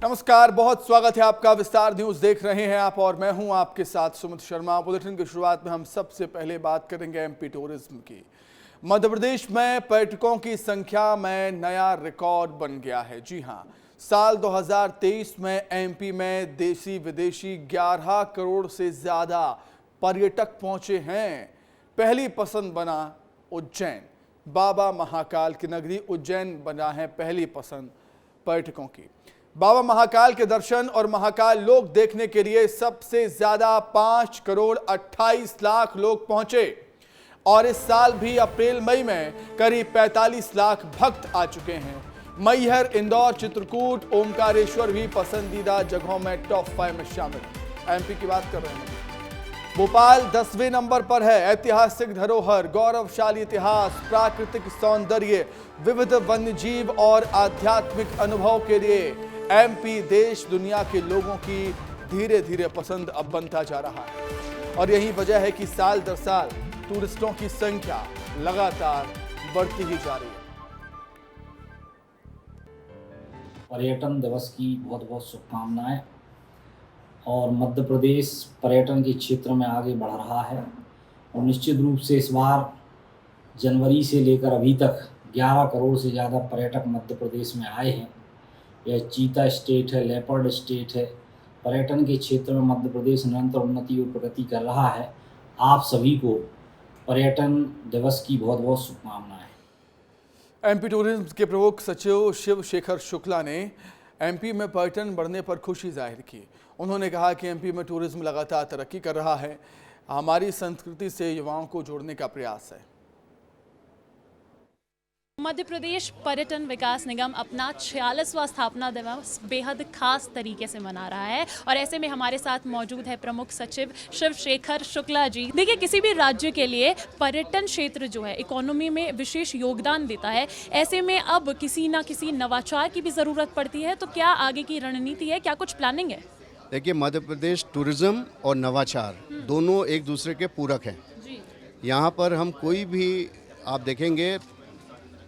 नमस्कार, बहुत स्वागत है आपका। विस्तार न्यूज देख रहे हैं आप और मैं हूं आपके साथ सुमित शर्मा। बुलेटिन की शुरुआत में हम सबसे पहले बात करेंगे एमपी टूरिज्म की। मध्य प्रदेश में पर्यटकों की संख्या में नया रिकॉर्ड बन गया है। जी हां, साल 2023 में एमपी में देशी विदेशी 11 करोड़ से ज्यादा पर्यटक पहुंचे हैं। पहली पसंद बना उज्जैन। बाबा महाकाल की नगरी उज्जैन बना है पहली पसंद पर्यटकों की। बाबा महाकाल के दर्शन और महाकाल लोक देखने के लिए सबसे ज्यादा 5 करोड़ 28 लाख लोग पहुंचे और इस साल भी अप्रैल मई में करीब 45 लाख भक्त आ चुके हैं। मैहर, इंदौर, चित्रकूट, ओमकारेश्वर भी पसंदीदा जगहों में टॉप 5 में शामिल। एमपी की बात कर रहे हैं। भोपाल 10वें नंबर पर है। ऐतिहासिक धरोहर, गौरवशाली इतिहास, प्राकृतिक सौंदर्य, विविध वन्यजीव और आध्यात्मिक अनुभव के लिए एमपी देश दुनिया के लोगों की धीरे धीरे पसंद अब बनता जा रहा है और यही वजह है कि साल दर साल टूरिस्टों की संख्या लगातार बढ़ती ही जा रही है। पर्यटन दिवस की बहुत बहुत शुभकामनाएं। और मध्य प्रदेश पर्यटन के क्षेत्र में आगे बढ़ रहा है और निश्चित रूप से इस बार जनवरी से लेकर अभी तक 11 करोड़ से ज़्यादा पर्यटक मध्य प्रदेश में आए हैं। यह चीता स्टेट है, लेपर्ड स्टेट है। पर्यटन के क्षेत्र में मध्य प्रदेश निरंतर उन्नति और प्रगति कर रहा है। आप सभी को पर्यटन दिवस की बहुत बहुत शुभकामनाएं। एमपी टूरिज्म के प्रमुख सचिव शिव शेखर शुक्ला ने एमपी में पर्यटन बढ़ने पर खुशी जाहिर की। उन्होंने कहा कि एमपी में टूरिज्म लगातार तरक्की कर रहा है। हमारी संस्कृति से युवाओं को जोड़ने का प्रयास है। मध्य प्रदेश पर्यटन विकास निगम अपना 46वां स्थापना दिवस बेहद खास तरीके से मना रहा है और ऐसे में हमारे साथ मौजूद है प्रमुख सचिव शिव शेखर शुक्ला जी। देखिए, किसी भी राज्य के लिए पर्यटन क्षेत्र जो है इकोनॉमी में विशेष योगदान देता है। ऐसे में अब किसी ना किसी नवाचार की भी ज़रूरत पड़ती है, तो क्या आगे की रणनीति है, क्या कुछ प्लानिंग है? देखिए, मध्य प्रदेश टूरिज्म और नवाचार दोनों एक दूसरे के पूरक हैं। यहाँ पर हम कोई भी आप देखेंगे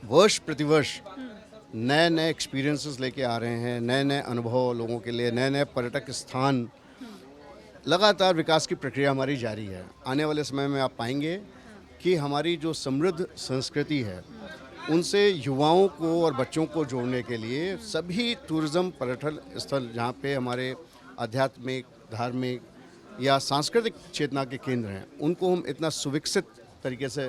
वर्ष प्रतिवर्ष नए नए एक्सपीरियंसेस लेके आ रहे हैं, नए नए अनुभव लोगों के लिए, नए नए पर्यटक स्थान। लगातार विकास की प्रक्रिया हमारी जारी है। आने वाले समय में आप पाएंगे कि हमारी जो समृद्ध संस्कृति है उनसे युवाओं को और बच्चों को जोड़ने के लिए सभी टूरिज्म पर्यटन स्थल जहाँ पे हमारे आध्यात्मिक, धार्मिक या सांस्कृतिक चेतना के केंद्र हैं, उनको हम इतना सुविकसित तरीके से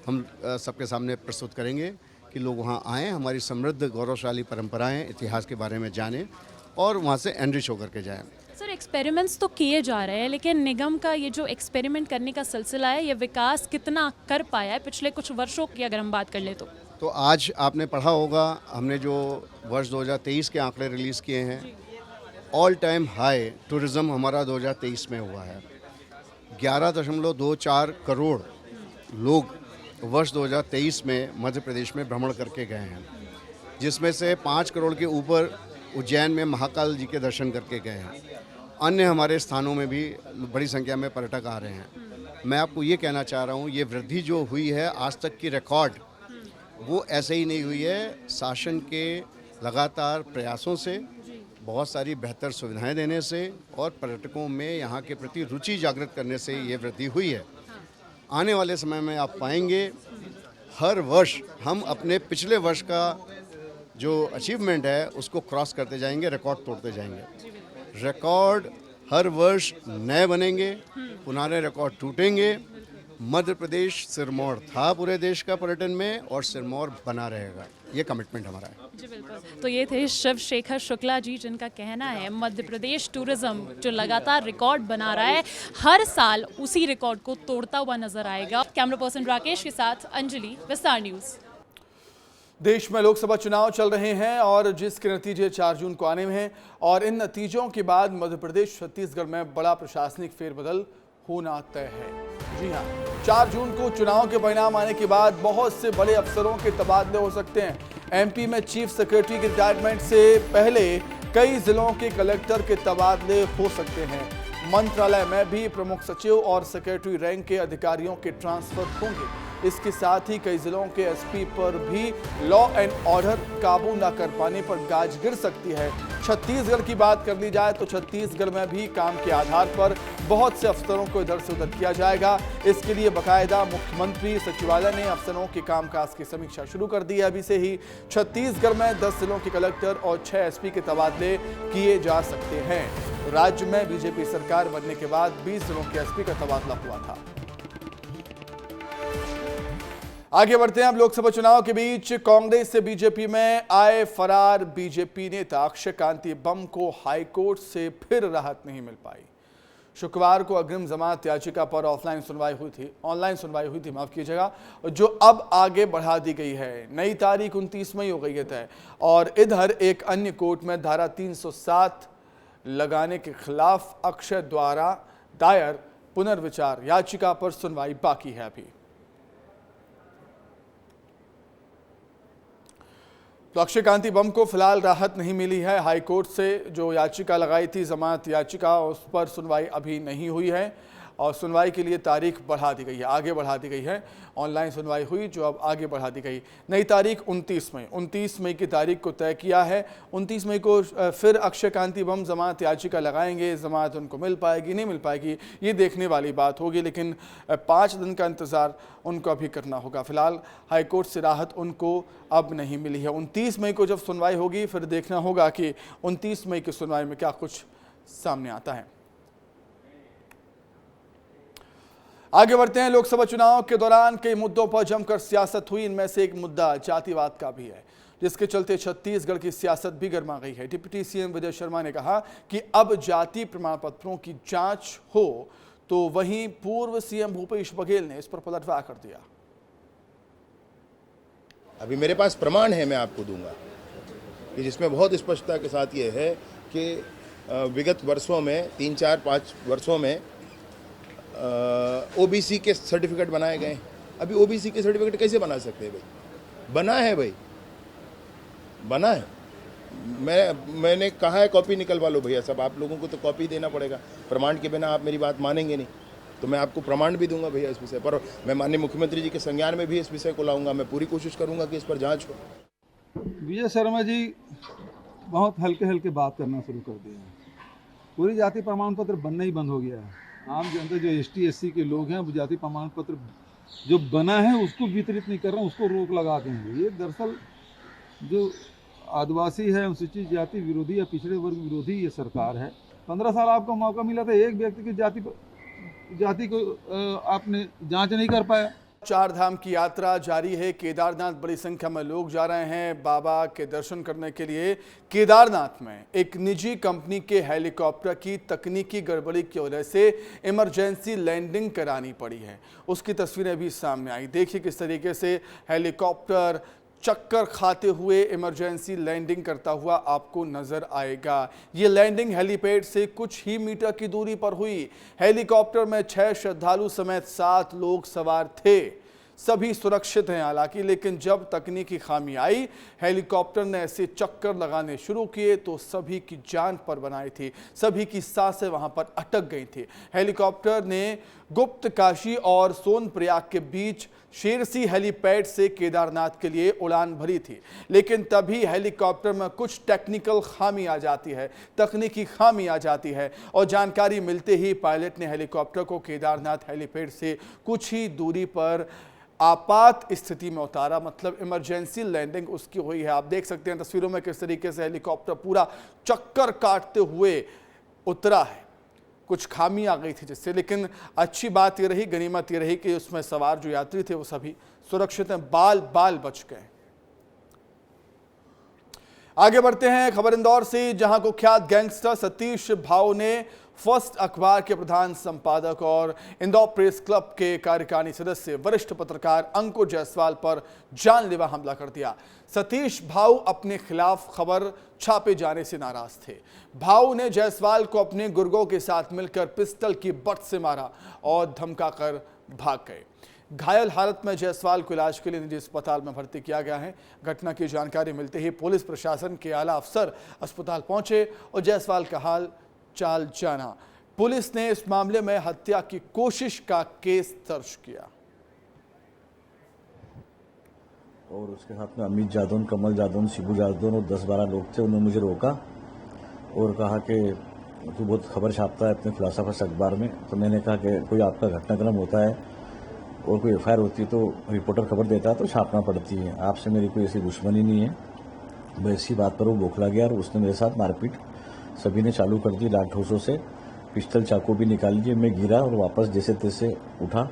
हम सबके सामने प्रस्तुत करेंगे कि लोग वहाँ आएँ, हमारी समृद्ध गौरवशाली परंपराएं, इतिहास के बारे में जानें और वहाँ से एनरिच होकर के जाएं। सर, एक्सपेरिमेंट्स तो किए जा रहे हैं, लेकिन निगम का ये जो एक्सपेरिमेंट करने का सिलसिला है, ये विकास कितना कर पाया है पिछले कुछ वर्षों की अगर हम बात कर ले तो आज आपने पढ़ा होगा, हमने जो वर्ष 2023 के आंकड़े रिलीज़ किए हैं, ऑल टाइम हाई टूरिज़्म हमारा 2023 में हुआ है। 11.24 करोड़ लोग वर्ष 2023 में मध्य प्रदेश में भ्रमण करके गए हैं, जिसमें से 5 करोड़ के ऊपर उज्जैन में महाकाल जी के दर्शन करके गए हैं। अन्य हमारे स्थानों में भी बड़ी संख्या में पर्यटक आ रहे हैं। मैं आपको ये कहना चाह रहा हूँ, ये वृद्धि जो हुई है आज तक की रिकॉर्ड, वो ऐसे ही नहीं हुई है। शासन के लगातार प्रयासों से, बहुत सारी बेहतर सुविधाएं देने से और पर्यटकों में यहाँ के प्रति रुचि जागृत करने से ये वृद्धि हुई है। आने वाले समय में आप पाएंगे हर वर्ष हम अपने पिछले वर्ष का जो अचीवमेंट है उसको क्रॉस करते जाएंगे, रिकॉर्ड तोड़ते जाएंगे। रिकॉर्ड हर वर्ष नए बनेंगे, पुराने रिकॉर्ड टूटेंगे। मध्य प्रदेश सिरमौर था पूरे देश का पर्यटन में और सिरमौर बना रहेगा, ये कमिटमेंट हमारा है। जी बिल्कुल। तो ये थे शिव शेखर शुक्ला जी, जिनका कहना है मध्य प्रदेश टूरिज्म जो लगातार रिकॉर्ड बना रहा है, हर साल उसी रिकॉर्ड को तोड़ता हुआ नजर आएगा। कैमरा पर्सन राकेश के साथ अंजलि, विस्तार न्यूज। देश में लोकसभा चुनाव चल रहे हैं और जिसके नतीजे 4 जून को आने में हैं और इन नतीजों के बाद मध्य प्रदेश छत्तीसगढ़ में बड़ा प्रशासनिक फेरबदल होना तय है। जी हां, 4 जून को चुनाव के परिणाम आने के बाद बहुत से बड़े अफसरों के तबादले हो सकते हैं। एमपी में चीफ सेक्रेटरी के रिटायरमेंट से पहले कई जिलों के कलेक्टर के तबादले हो सकते हैं। मंत्रालय में भी प्रमुख सचिव और सेक्रेटरी रैंक के अधिकारियों के ट्रांसफर होंगे। इसके साथ ही कई जिलों के एसपी पर भी लॉ एंड ऑर्डर काबू न कर पाने पर गाज गिर सकती है। छत्तीसगढ़ की बात कर ली जाए तो छत्तीसगढ़ में भी काम के आधार पर बहुत से अफसरों को इधर से उधर किया जाएगा। इसके लिए बाकायदा मुख्यमंत्री सचिवालय ने अफसरों के कामकाज की समीक्षा शुरू कर दी है। अभी से ही छत्तीसगढ़ में 10 जिलों के कलेक्टर और 6 एसपी के तबादले किए जा सकते हैं। राज्य में बीजेपी सरकार बनने के बाद 20 जिलों के एसपी का तबादला हुआ था। आगे बढ़ते हैं। अब लोकसभा चुनाव के बीच कांग्रेस से बीजेपी में आए फरार बीजेपी नेता अक्षय कांति बम को हाईकोर्ट से फिर राहत नहीं मिल पाई। शुक्रवार को अग्रिम जमानत याचिका पर ऑनलाइन सुनवाई हुई थी माफ कीजिएगा, जो अब आगे बढ़ा दी गई है। नई तारीख 29 मई हो गई है तय। और इधर एक अन्य कोर्ट में धारा 307 लगाने के खिलाफ अक्षय द्वारा दायर पुनर्विचार याचिका पर सुनवाई बाकी है। अभी तो अक्षय कांति बम को फिलहाल राहत नहीं मिली है। हाईकोर्ट से जो याचिका लगाई थी जमानत याचिका, उस पर सुनवाई अभी नहीं हुई है और सुनवाई के लिए तारीख बढ़ा दी गई है, आगे बढ़ा दी गई है। ऑनलाइन सुनवाई हुई जो अब आगे बढ़ा दी गई। नई तारीख 29 मई की तारीख को तय किया है। 29 मई को फिर अक्षय कांति बम जमानत याचिका लगाएंगे। जमानत उनको मिल पाएगी नहीं मिल पाएगी ये देखने वाली बात होगी, लेकिन 5 दिन का इंतज़ार उनको अभी करना होगा। फिलहाल हाईकोर्ट से राहत उनको अब नहीं मिली है। 29 मई को जब सुनवाई होगी फिर देखना होगा कि 29 मई की सुनवाई में क्या कुछ सामने आता है। आगे बढ़ते हैं। लोकसभा चुनाव के दौरान कई मुद्दों पर जमकर सियासत हुई। इनमें से एक मुद्दा जातिवाद का भी है, जिसके चलते छत्तीसगढ़ की सियासत भी गर्मा गई है। डिप्टी सीएम विजय शर्मा ने कहा कि अब जाति प्रमाण पत्रों की जांच हो, तो वहीं पूर्व सीएम भूपेश बघेल ने इस पर पलटवार कर दिया। अभी मेरे पास प्रमाण है, मैं आपको दूंगा, कि जिसमें बहुत स्पष्टता के साथ ये है कि विगत वर्षों में 3-4-5 वर्षों में ओबीसी के सर्टिफिकेट बनाए गए। अभी ओबीसी के सर्टिफिकेट कैसे बना सकते हैं भाई? बना है भाई, बना है। मैंने कहा है कॉपी निकलवा लो भैया सब, आप लोगों को तो कॉपी देना पड़ेगा। प्रमाण के बिना आप मेरी बात मानेंगे नहीं, तो मैं आपको प्रमाण भी दूंगा भैया इस विषय पर। मैं माननीय मुख्यमंत्री जी के संज्ञान में भी इस विषय को लाऊंगा। मैं पूरी कोशिश करूंगा कि इस पर जांच हो। विजय शर्मा जी बहुत हल्के हल्के बात करना शुरू कर दिए हैं। पूरी जाति प्रमाण पत्र बनना ही बंद हो गया है। आम जनता जो ST SC के लोग हैं वो जाति प्रमाण पत्र जो बना है उसको वितरित नहीं कर रहे हैं, उसको रोक लगा देंगे। ये दरअसल जो आदिवासी है, अनुसूचित जाति विरोधी या पिछड़े वर्ग विरोधी ये सरकार है। 15 साल आपको मौका मिला था, एक व्यक्ति की जाति को आपने जांच नहीं कर पाया। 4 धाम की यात्रा जारी है। केदारनाथ बड़ी संख्या में लोग जा रहे हैं बाबा के दर्शन करने के लिए। केदारनाथ में एक निजी कंपनी के हेलीकॉप्टर की तकनीकी गड़बड़ी की वजह से इमरजेंसी लैंडिंग करानी पड़ी है। उसकी तस्वीरें भी सामने आई। देखिए किस तरीके से हेलीकॉप्टर चक्कर खाते हुए इमरजेंसी लैंडिंग करता हुआ आपको नजर आएगा। ये लैंडिंग हेलीपैड से कुछ ही मीटर की दूरी पर हुई। हेलीकॉप्टर में 6 श्रद्धालु समेत 7 लोग सवार थे। सभी सुरक्षित हैं हालांकि, लेकिन जब तकनीकी खामी आई, हेलीकॉप्टर ने ऐसे चक्कर लगाने शुरू किए तो सभी की जान पर बनाई थी। सभी की सांसें वहां पर अटक गई थी। हेलीकॉप्टर ने गुप्त काशी और सोनप्रयाग के बीच शेरसी हेलीपैड से केदारनाथ के लिए उड़ान भरी थी, लेकिन तभी हेलीकॉप्टर में कुछ टेक्निकल खामी आ जाती है, तकनीकी खामी आ जाती है और जानकारी मिलते ही पायलट ने हेलीकॉप्टर को केदारनाथ हेलीपैड से कुछ ही दूरी पर आपात स्थिति में उतारा। मतलब इमरजेंसी लैंडिंग उसकी हुई है। आप देख सकते हैं तस्वीरों में किस तरीके से हेलीकॉप्टर पूरा चक्कर काटते हुए उतरा है। कुछ खामी आ गई थी जिससे, लेकिन अच्छी बात ये रही, गनीमत ये रही कि उसमें सवार जो यात्री थे वो सभी सुरक्षित हैं, बाल बच गए। आगे बढ़ते हैं खबर इंदौर से, जहां कुख्यात गैंगस्टर सतीश भाऊ ने फर्स्ट अखबार के प्रधान संपादक और इंदौर प्रेस क्लब के कार्यकारिणी सदस्य वरिष्ठ पत्रकार अंकुर जायसवाल पर जानलेवा हमला कर दिया। सतीश भाऊ अपने खिलाफ खबर छापे जाने से नाराज थे। भाऊ ने जायसवाल को अपने गुर्गों के साथ मिलकर पिस्टल की बट से मारा और धमकाकर भाग गए। घायल हालत में जायसवाल को इलाज के लिए निजी अस्पताल में भर्ती किया गया है। घटना की जानकारी मिलते ही पुलिस प्रशासन के आला अफसर अस्पताल पहुंचे और जायसवाल का हाल चाल जाना। पुलिस ने इस मामले में हत्या की कोशिश का केस दर्ज किया। और उसके साथ में अमित जादौन, कमल जादौन, शिबू जादौन और 10-12 लोग थे। उन्होंने मुझे रोका और कहा कि तू बहुत खबर छापता है अपने फिलोसफर्स अखबार में। तो मैंने कहा कि कोई आपका घटनाक्रम होता है और कोई एफआईआर होती है तो रिपोर्टर खबर देता है तो छापना पड़ती है, आपसे मेरी कोई ऐसी दुश्मनी नहीं है। मैं इसी बात पर वो बौखला गया और उसने मेरे साथ मारपीट सभी ने चालू कर दी। लाठ ठोसों से पिस्टल चाकू भी निकाल लिए। मैं गिरा और वापस जैसे तैसे उठा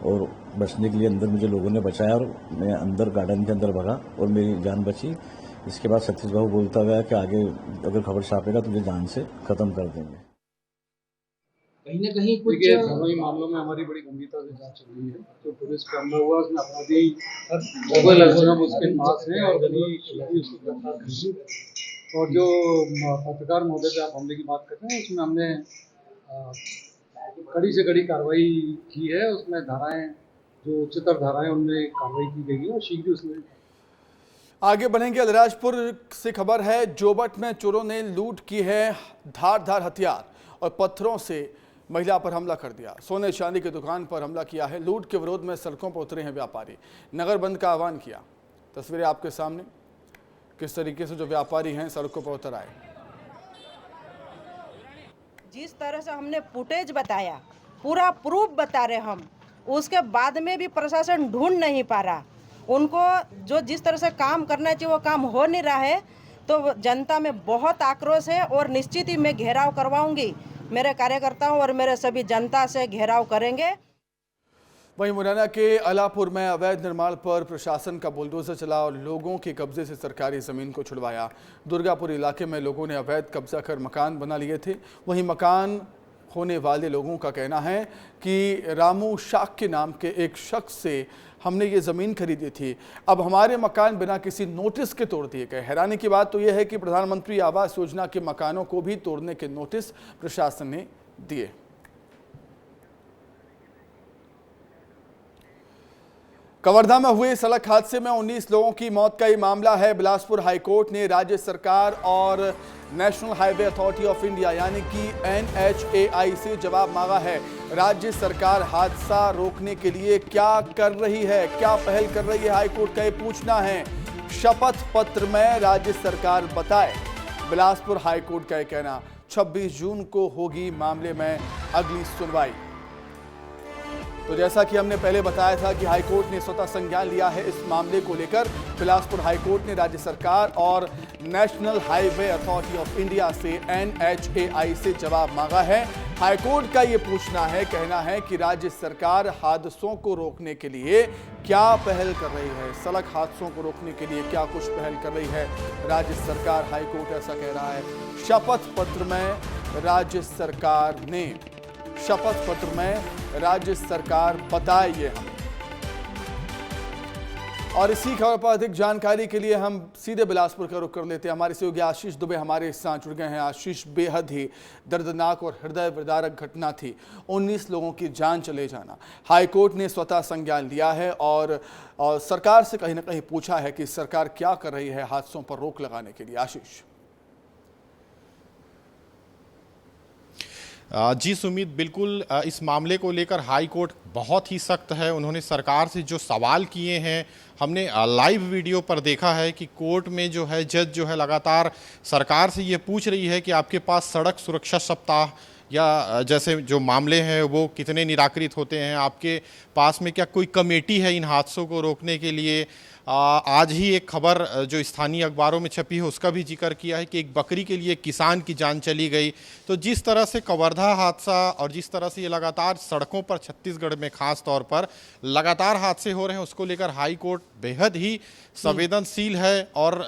और बचने के लिए अंदर मुझे लोगों ने बचाया और मैं अंदर गार्डन के अंदर भागा और मेरी जान बची। इसके बाद सतीश बाबू बोलता गया कि आगे अगर खबर छापेगा तुझे जान से ख़त्म कर देंगे। कहीं ना कहीं कुछ देखिए, दोनों ही मामलों में हमारी बड़ी गंभीरता से जांच चल रही है। जो पुलिस का हमला हुआ उसमें अपराधी मोबाइल अर्जुन उसके पास है और गली उसको गिरफ्तार कर ली। और जो पत्रकार महोदय पे आप हमले की बात करते हैं उसमें हमने कड़ी से कड़ी कार्रवाई की है। उसमें धाराएं जो उच्चतर धाराएं उनमें कार्रवाई की गई है और शीघ्र उसमें आगे बढ़ेंगे। अलीराजपुर से खबर है, जोबट में चोरों ने लूट की है। धारदार हथियार और पत्थरों से महिला पर हमला कर दिया। सोने चांदी की दुकान पर हमला किया है। लूट के विरोध में सड़कों पर उतरे हैं व्यापारी। नगर बंद का आह्वान किया। तस्वीरें आपके सामने, किस तरीके से जो व्यापारी हैं सड़कों पर उतर आए। जिस तरह से हमने फुटेज बताया, पूरा प्रूफ बता रहे हम, उसके बाद में भी प्रशासन ढूंढ नहीं पा रहा। उनको जो जिस तरह से काम करना चाहिए वो काम हो नहीं रहा है। तो जनता में बहुत आक्रोश है और निश्चित ही मैं घेराव करवाऊंगी। मेरे कार्यकर्ताओं और मेरे सभी जनता से घेराव करेंगे। वहीं मुरैना के अलापुर में अवैध निर्माण पर प्रशासन का बुलडोजर चला और लोगों के कब्जे से सरकारी जमीन को छुड़वाया। दुर्गापुर इलाके में लोगों ने अवैध कब्जा कर मकान बना लिए थे। वहीं मकान होने वाले लोगों का कहना है कि रामू शाक के नाम के एक शख्स से हमने ये ज़मीन खरीदी थी, अब हमारे मकान बिना किसी नोटिस के तोड़ दिए गए। हैरानी की बात तो यह है कि प्रधानमंत्री आवास योजना के मकानों को भी तोड़ने के नोटिस प्रशासन ने दिए। कवर्धा में हुए सड़क हादसे में 19 लोगों की मौत का ये मामला है। बिलासपुर हाईकोर्ट ने राज्य सरकार और national highway authority of India यानी कि NHAI से जवाब मांगा है। राज्य सरकार हादसा रोकने के लिए क्या कर रही है, क्या पहल कर रही है, हाईकोर्ट का ये पूछना है। शपथ पत्र में राज्य सरकार बताए, बिलासपुर हाईकोर्ट का ये कहना। 26 जून को होगी मामले में अगली सुनवाई। तो जैसा कि हमने पहले बताया था कि हाईकोर्ट ने स्वतः संज्ञान लिया है इस मामले को लेकर। बिलासपुर हाईकोर्ट ने राज्य सरकार और national highway authority of India से NHAI से जवाब मांगा है। हाईकोर्ट का ये पूछना है, कहना है कि राज्य सरकार हादसों को रोकने के लिए क्या पहल कर रही है, सड़क हादसों को रोकने के लिए क्या कुछ पहल कर रही है राज्य सरकार। हाईकोर्ट ऐसा कह रहा है। शपथ पत्र में राज्य सरकार ने, शपथ पत्र में राज्य सरकार बताइए हमें। और इसी खबर पर अधिक जानकारी के लिए हम सीधे बिलासपुर का रुख कर लेते हैं। हमारे सहयोगी आशीष दुबे हमारे साथ जुड़ गए हैं। आशीष, बेहद ही दर्दनाक और हृदय विदारक घटना थी, 19 लोगों की जान चले जाना। हाईकोर्ट ने स्वतः संज्ञान लिया है और सरकार से कहीं ना कहीं पूछा है कि सरकार क्या कर रही है हादसों पर रोक लगाने के लिए। आशीष। जी सुमित, बिल्कुल इस मामले को लेकर हाई कोर्ट बहुत ही सख्त है। उन्होंने सरकार से जो सवाल किए हैं, हमने लाइव वीडियो पर देखा है कि कोर्ट में जो है जज जो है लगातार सरकार से ये पूछ रही है कि आपके पास सड़क सुरक्षा सप्ताह या जैसे जो मामले हैं वो कितने निराकृत होते हैं, आपके पास में क्या कोई कमेटी है इन हादसों को रोकने के लिए। आज ही एक खबर जो स्थानीय अखबारों में छपी है उसका भी जिक्र किया है कि एक बकरी के लिए किसान की जान चली गई। तो जिस तरह से कवर्धा हादसा और जिस तरह से ये लगातार सड़कों पर छत्तीसगढ़ में खास तौर पर लगातार हादसे हो रहे हैं, उसको लेकर हाई कोर्ट बेहद ही संवेदनशील है और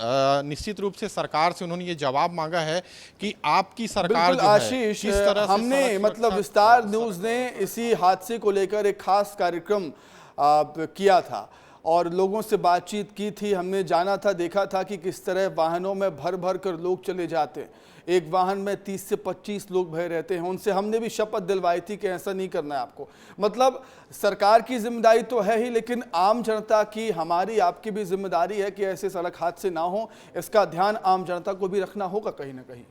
निश्चित रूप से सरकार से उन्होंने ये जवाब मांगा है कि आपकी सरकार जो आशीष, है, किस तरह से हमने मतलब विस्तार न्यूज ने इसी हादसे को लेकर एक खास कार्यक्रम किया था और लोगों से बातचीत की थी। हमने जाना था, देखा था कि किस तरह वाहनों में भर भर कर लोग चले जाते हैं। एक वाहन में 30 से 25 लोग भरे रहते हैं। उनसे हमने भी शपथ दिलवाई थी कि ऐसा नहीं करना है आपको। मतलब सरकार की जिम्मेदारी तो है ही, लेकिन आम जनता की, हमारी आपकी भी जिम्मेदारी है कि ऐसे सड़क हादसे ना हो। इसका ध्यान आम जनता को भी रखना होगा कहीं ना कहीं।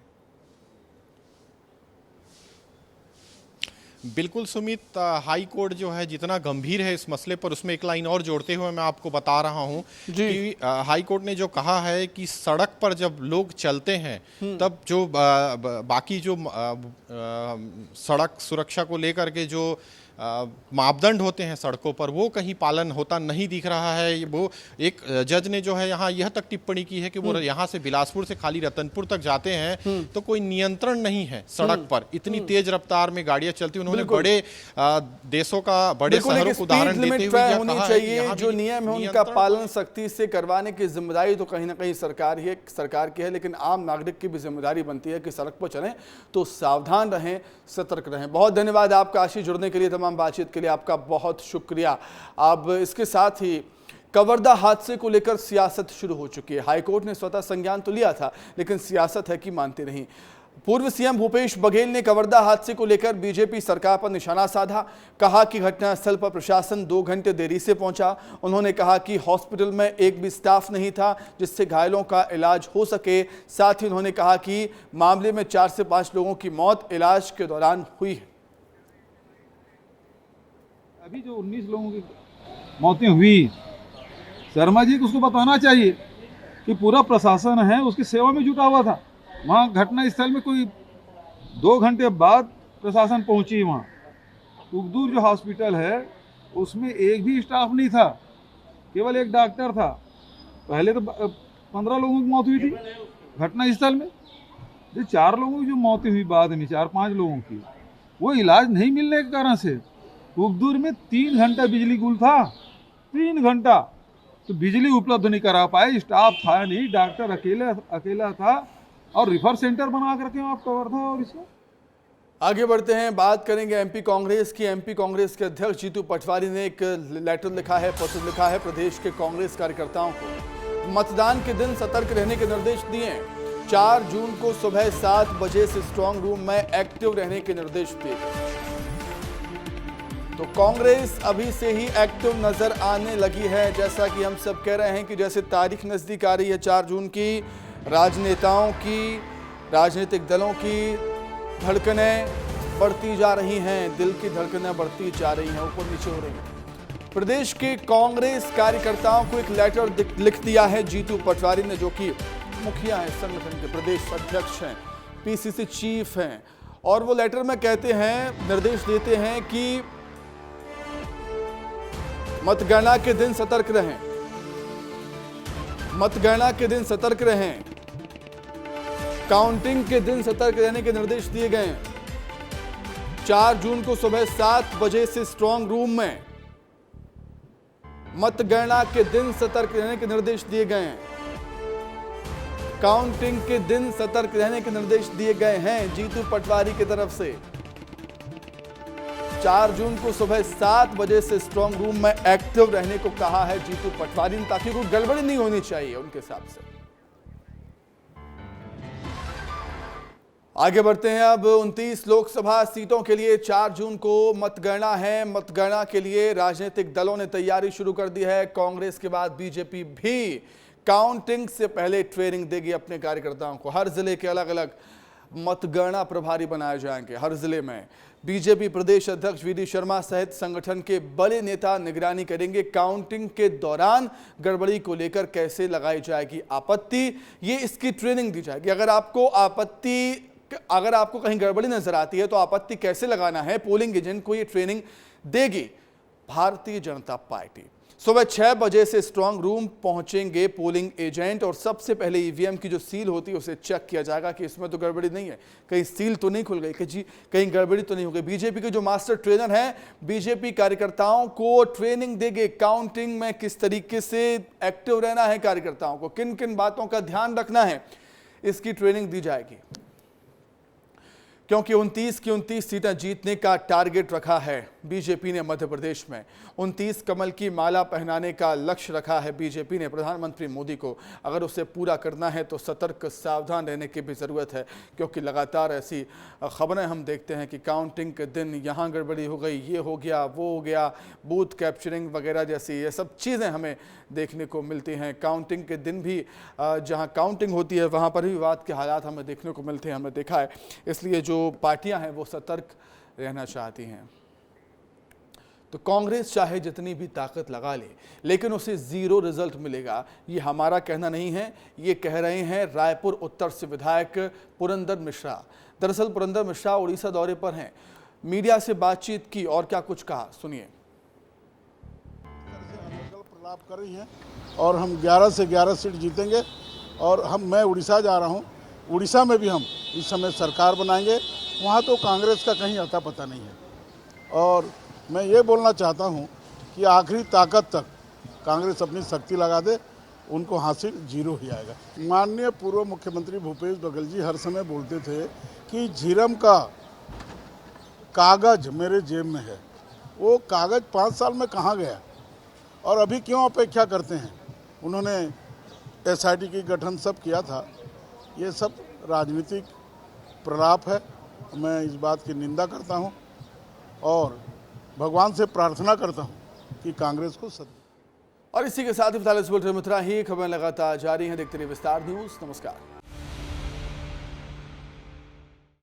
बिल्कुल सुमित, हाई कोर्ट जो है जितना गंभीर है इस मसले पर, उसमें एक लाइन और जोड़ते हुए मैं आपको बता रहा हूं कि हाई कोर्ट ने जो कहा है कि सड़क पर जब लोग चलते हैं तब जो बाकी जो सड़क सुरक्षा को लेकर के जो मापदंड होते हैं सड़कों पर, वो कहीं पालन होता नहीं दिख रहा है। वो एक जज ने जो है यहाँ यह तक टिप्पणी की है कि वो यहाँ से बिलासपुर से खाली रतनपुर तक जाते हैं तो कोई नियंत्रण नहीं है सड़क पर, इतनी तेज रफ्तार में गाड़ियां चलती। उन्होंने बड़े देशों का, बड़े शहरों को उदाहरण देते हुए यह कहा है कि जो नियम है उनका पालन सख्ती से करवाने की जिम्मेदारी तो कहीं ना कहीं सरकार की है, लेकिन आम नागरिक की भी जिम्मेदारी बनती है कि सड़क पर चलें तो सावधान रहें, सतर्क रहें। बहुत धन्यवाद आपका आशीष, जुड़ने के लिए, तमाम बातचीत के लिए आपका बहुत शुक्रिया। अब इसके साथ ही कवर्धा हादसे को लेकर सियासत शुरू हो चुकी है। हाईकोर्ट ने स्वतः संज्ञान तो लिया था, लेकिन सियासत है कि मानते नहीं। पूर्व सीएम भूपेश बघेल ने कवर्धा हादसे को लेकर बीजेपी सरकार पर निशाना साधा। कहा कि घटनास्थल पर प्रशासन 2 घंटे देरी से पहुंचा। उन्होंने कहा कि हॉस्पिटल में एक भी स्टाफ नहीं था जिससे घायलों का इलाज हो सके। साथ ही उन्होंने कहा कि मामले में 4 से 5 लोगों की मौत इलाज के दौरान हुई है। अभी जो 19 लोगों की मौतें हुई, शर्मा जी को उसको बताना चाहिए कि पूरा प्रशासन है उसकी सेवा में जुटा हुआ था। वहाँ घटना स्थल में कोई 2 घंटे बाद प्रशासन पहुंची। वहाँ उगदूर जो हॉस्पिटल है उसमें एक भी स्टाफ नहीं था, केवल एक डॉक्टर था। पहले तो 15 लोगों की मौत हुई थी घटना स्थल में। जो 4 लोगों की जो मौतें हुई बाद में, 4-5 लोगों की, वो इलाज नहीं मिलने के कारण से। उगदूर में 3 घंटा बिजली गुल था, 3 घंटा तो बिजली उपलब्ध नहीं करा पाए, स्टाफ था नहीं, डॉक्टर अकेला था और रिफर सेंटर बना करके आप कवर था। और इसमें आगे बढ़ते हैं, बात करेंगे एमपी कांग्रेस की। एमपी कांग्रेस के अध्यक्ष जीतू पटवारी ने एक लेटर लिखा है, पत्र लिखा है प्रदेश के कांग्रेस कार्यकर्ताओं को। मतदान के दिन सतर्क रहने के निर्देश दिए। 4 जून को सुबह 7 बजे से स्ट्रांग रूम में एक्टिव रहने के निर्देश दिए। तो कांग्रेस अभी से ही एक्टिव नजर आने लगी है। जैसा कि हम सब कह रहे हैं कि जैसे तारीख नजदीक आ रही है 4 जून की, राजनेताओं की, राजनीतिक दलों की धड़कनें बढ़ती जा रही हैं, दिल की धड़कनें बढ़ती जा रही हैं, ऊपर नीचे हो रही हैं। प्रदेश के कांग्रेस कार्यकर्ताओं को एक लेटर लिख दिया है जीतू पटवारी ने, जो कि मुखिया हैं, संगठन के प्रदेश अध्यक्ष हैं, पीसीसी चीफ हैं। और वो लेटर में कहते हैं, निर्देश देते हैं कि मतगणना के दिन सतर्क रहें, मतगणना के दिन सतर्क रहें, काउंटिंग के दिन सतर्क रहने के निर्देश दिए गए हैं। 4 जून को सुबह 7 बजे से स्ट्रांग रूम में मतगणना के दिन सतर्क रहने के निर्देश दिए गए हैं। काउंटिंग के दिन सतर्क रहने के निर्देश दिए गए हैं जीतू पटवारी की तरफ से। 4 जून को सुबह 7 बजे से स्ट्रांग रूम में एक्टिव रहने को कहा है जीतू पटवारी ने, ताकि कोई गड़बड़ी नहीं होनी चाहिए उनके हिसाब से। आगे बढ़ते हैं, अब 29 लोकसभा सीटों के लिए 4 जून को मतगणना है। मतगणना के लिए राजनीतिक दलों ने तैयारी शुरू कर दी है। कांग्रेस के बाद बीजेपी भी काउंटिंग से पहले ट्रेनिंग देगी अपने कार्यकर्ताओं को। हर जिले के अलग अलग मतगणना प्रभारी बनाए जाएंगे। हर जिले में बीजेपी प्रदेश अध्यक्ष वीडी शर्मा सहित संगठन के बड़े नेता निगरानी करेंगे। काउंटिंग के दौरान गड़बड़ी को लेकर कैसे लगाई जाएगी आपत्ति, ये इसकी ट्रेनिंग दी जाएगी। अगर आपको कहीं गड़बड़ी नजर आती है तो आपत्ति कैसे लगाना है, पोलिंग एजेंट को ये ट्रेनिंग देगी भारतीय जनता पार्टी। सुबह 6 बजे से स्ट्रांग रूम पहुंचेंगे पोलिंग एजेंट और सबसे पहले ईवीएम की जो सील होती है उसे चेक किया जाएगा कि इसमें तो गड़बड़ी नहीं है, कहीं सील तो नहीं खुल गई, कि जी कहीं गड़बड़ी तो नहीं हो गई। बीजेपी के जो मास्टर ट्रेनर हैं, बीजेपी कार्यकर्ताओं को ट्रेनिंग देंगे काउंटिंग में किस तरीके से एक्टिव रहना है, कार्यकर्ताओं को किन किन बातों का ध्यान रखना है, इसकी ट्रेनिंग दी जाएगी। क्योंकि 29 की 29 सीटें जीतने का टारगेट रखा है बीजेपी ने मध्य प्रदेश में। 29 कमल की माला पहनाने का लक्ष्य रखा है बीजेपी ने प्रधानमंत्री मोदी को। अगर उसे पूरा करना है तो सतर्क सावधान रहने की भी ज़रूरत है, क्योंकि लगातार ऐसी खबरें हम देखते हैं कि काउंटिंग के दिन यहाँ गड़बड़ी हो गई, ये हो गया, वो हो गया, बूथ कैप्चरिंग वगैरह जैसी ये सब चीज़ें हमें देखने को मिलती हैं। काउंटिंग के दिन भी जहाँ काउंटिंग होती है वहाँ पर भी विवाद के हालात हमें देखने को मिलते हैं, हमने देखा है। इसलिए जो पार्टियां हैं वो सतर्क रहना चाहती हैं। तो कांग्रेस चाहे जितनी भी ताकत लगा ले, लेकिन उसे जीरो रिजल्ट मिलेगा। ये हमारा कहना नहीं है, ये कह रहे हैं रायपुर उत्तर से विधायक पुरंदर मिश्रा। दरअसल पुरंदर मिश्रा उड़ीसा दौरे पर हैं, मीडिया से बातचीत की और क्या कुछ कहा, सुनिए। प्रलाप कर रही हैं और हम 11 से 11 सीट जीतेंगे और मैं उड़ीसा जा रहा हूं। उड़ीसा में भी हम इस समय सरकार बनाएंगे। वहां तो कांग्रेस का कहीं अता पता नहीं है और मैं ये बोलना चाहता हूं कि आखिरी ताकत तक कांग्रेस अपनी शक्ति लगा दे, उनको हासिल जीरो ही आएगा। माननीय पूर्व मुख्यमंत्री भूपेश बघेल जी हर समय बोलते थे कि झीरम का कागज मेरे जेब में है। वो कागज 5 साल में कहाँ गया और अभी क्यों अपेक्षा करते हैं? उन्होंने SIT की गठन सब किया था। ये सब राजनीतिक प्रलाप है। मैं इस बात की निंदा करता हूं और भगवान से प्रार्थना करता हूं कि कांग्रेस को सत्ता। और इसी के साथ ही फिलहाल इस बुलेटिन में इतना ही। खबरें लगातार जारी हैं, देखते रहिए विस्तार न्यूज़। नमस्कार।